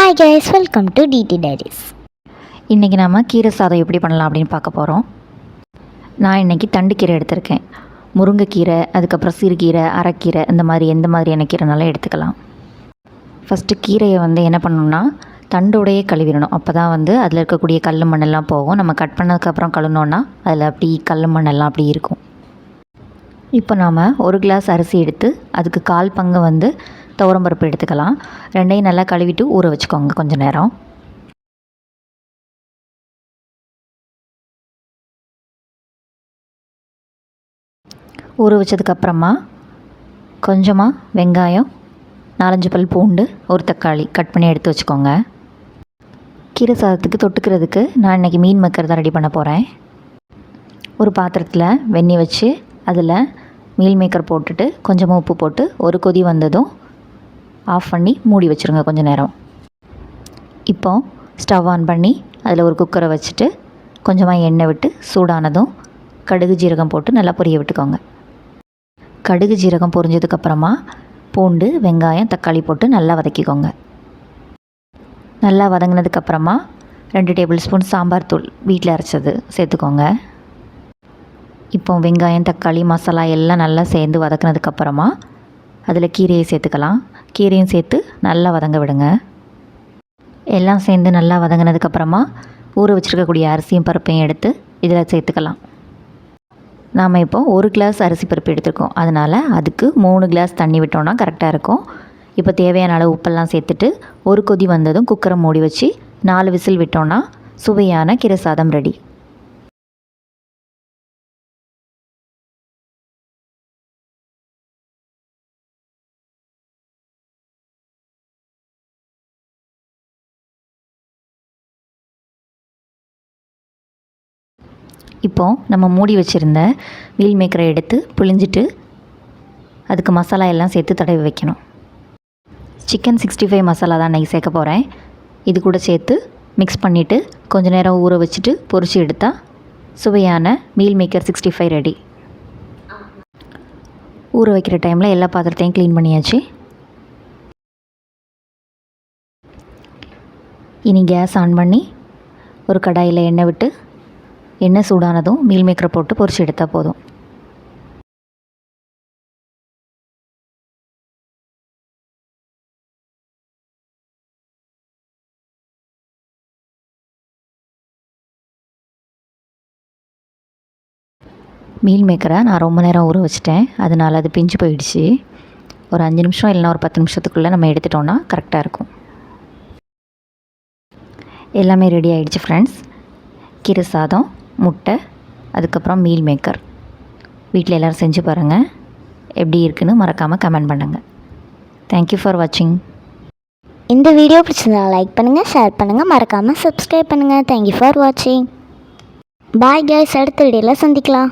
Hi guys, welcome to DD diaries. இன்றைக்கி நாம் கீரை சாதம் எப்படி பண்ணலாம் அப்படின்னு பார்க்க போகிறோம். நான் இன்றைக்கி தண்டு கீரை எடுத்திருக்கேன். முருங்கைக்கீரை, அதுக்கப்புறம் சிறுகீரை, அரைக்கீரை, இந்த மாதிரி எந்த மாதிரியான கீரைனாலும் எடுத்துக்கலாம். ஃபஸ்ட்டு கீரையை என்ன பண்ணணும்னா தண்டோடையே கழுவிடணும். அப்போ தான் அதில் இருக்கக்கூடிய கல் மண்ணெல்லாம் போகும். நம்ம கட் பண்ணதுக்கப்புறம் கழுவினோன்னா அதில் அப்படி கல் மண்ணெல்லாம் அப்படி இருக்கும். இப்போ நாம் ஒரு கிளாஸ் அரிசி எடுத்து அதுக்கு 1/4 பங்கு துவரம்பருப்பு எடுத்துக்கலாம். ரெண்டையும் நல்லா கழுவிட்டு ஊற வச்சுக்கோங்க கொஞ்சம் நேரம். ஊற வச்சதுக்கப்புறமா கொஞ்சமாக வெங்காயம், 4-5 பல் பூண்டு, ஒரு தக்காளி கட் பண்ணி எடுத்து வச்சுக்கோங்க. கீரை சாதத்துக்கு தொட்டுக்கிறதுக்கு நான் இன்றைக்கி மீன் மேக்கர் தான் ரெடி பண்ண போகிறேன். ஒரு பாத்திரத்தில் வெண்ணெய் வச்சு அதில் மீல் மேக்கர் போட்டுட்டு கொஞ்சமாக உப்பு போட்டு ஒரு கொதி வந்ததும் ஆஃப் பண்ணி மூடி வச்சுருங்க கொஞ்சம் நேரம். இப்போ ஸ்டவ் ஆன் பண்ணி அதில் ஒரு குக்கரை வச்சுட்டு கொஞ்சமாக எண்ணெய் விட்டு சூடானதும் கடுகு ஜீரகம் போட்டு நல்லா பொரிய விட்டுக்கோங்க. கடுகு ஜீரகம் பொரிஞ்சதுக்கப்புறமா பூண்டு, வெங்காயம், தக்காளி போட்டு நல்லா வதக்கிக்கோங்க. நல்லா வதங்கினதுக்கப்புறமா 2 டேபிள் ஸ்பூன் சாம்பார் தூள் வீட்டில் அரைச்சது சேர்த்துக்கோங்க. இப்போ வெங்காயம், தக்காளி, மசாலா எல்லாம் நல்லா சேர்ந்து வதக்கினதுக்கப்புறமா அதில் கீரையை சேர்த்துக்கலாம். கீரையும் சேர்த்து நல்லா வதங்க விடுங்க. எல்லாம் சேர்ந்து நல்லா வதங்கினதுக்கப்புறமா ஊற வச்சுருக்கக்கூடிய அரிசியும் பருப்பையும் எடுத்து இதில் சேர்த்துக்கலாம். நாம் இப்போ 1 கிளாஸ் அரிசி பருப்பு எடுத்துருக்கோம். அதனால் அதுக்கு 3 கிளாஸ் தண்ணி விட்டோன்னா கரெக்டாக இருக்கும். இப்போ தேவையான அளவு உப்பெல்லாம் சேர்த்துட்டு ஒரு கொதி வந்ததும் குக்கரை மூடி வச்சு 4 விசில் விட்டோன்னா சுவையான கீரை சாதம் ரெடி. இப்போது நம்ம மூடி வச்சுருந்த மீல் மேக்கரை எடுத்து புழிஞ்சிட்டு அதுக்கு மசாலா எல்லாம் சேர்த்து தடவி வைக்கணும். சிக்கன் 65 மசாலா தான் நான் சேர்க்க போகிறேன். இது கூட சேர்த்து மிக்ஸ் பண்ணிவிட்டு கொஞ்சம் நேரம் ஊற வச்சுட்டு பொரிச்சு எடுத்தால் சுவையான மீல் மேக்கர் 65 ரெடி. ஊற வைக்கிற டைமில் எல்லா பாத்திரத்தையும் க்ளீன் பண்ணியாச்சு. இனி கேஸ் ஆன் பண்ணி ஒரு கடாயில் எண்ணெய் விட்டு எண்ணெய் சூடானதும் மீல் மேக்கரை போட்டு பொரிச்சு எடுத்தால் போதும். மீல் மேக்கரை நான் ரொம்ப நேரம் ஊற வச்சிட்டேன். அதனால் அது பிஞ்சு போயிடுச்சு. ஒரு 5 நிமிஷம் இல்லைனா ஒரு 10 நிமிஷத்துக்குள்ளே நம்ம எடுத்துட்டோன்னா கரெக்டாக இருக்கும். எல்லாமே ரெடி ஆகிடுச்சு ஃப்ரெண்ட்ஸ். கீரை சாதம், முட்டை, அதுக்கப்புறம் மீல் மேக்கர் வீட்டில் எல்லோரும் செஞ்சு பாருங்கள். எப்படி இருக்குன்னு மறக்காமல் கமெண்ட் பண்ணுங்கள். தேங்க்யூ ஃபார் வாட்சிங். இந்த வீடியோ பிடிச்சிருந்தா லைக் பண்ணுங்கள், ஷேர் பண்ணுங்கள், மறக்காமல் சப்ஸ்கிரைப் பண்ணுங்கள். தேங்க்யூ ஃபார் வாட்சிங். பாய் கைஸ், அடுத்த வீடியோவில் சந்திக்கலாம்.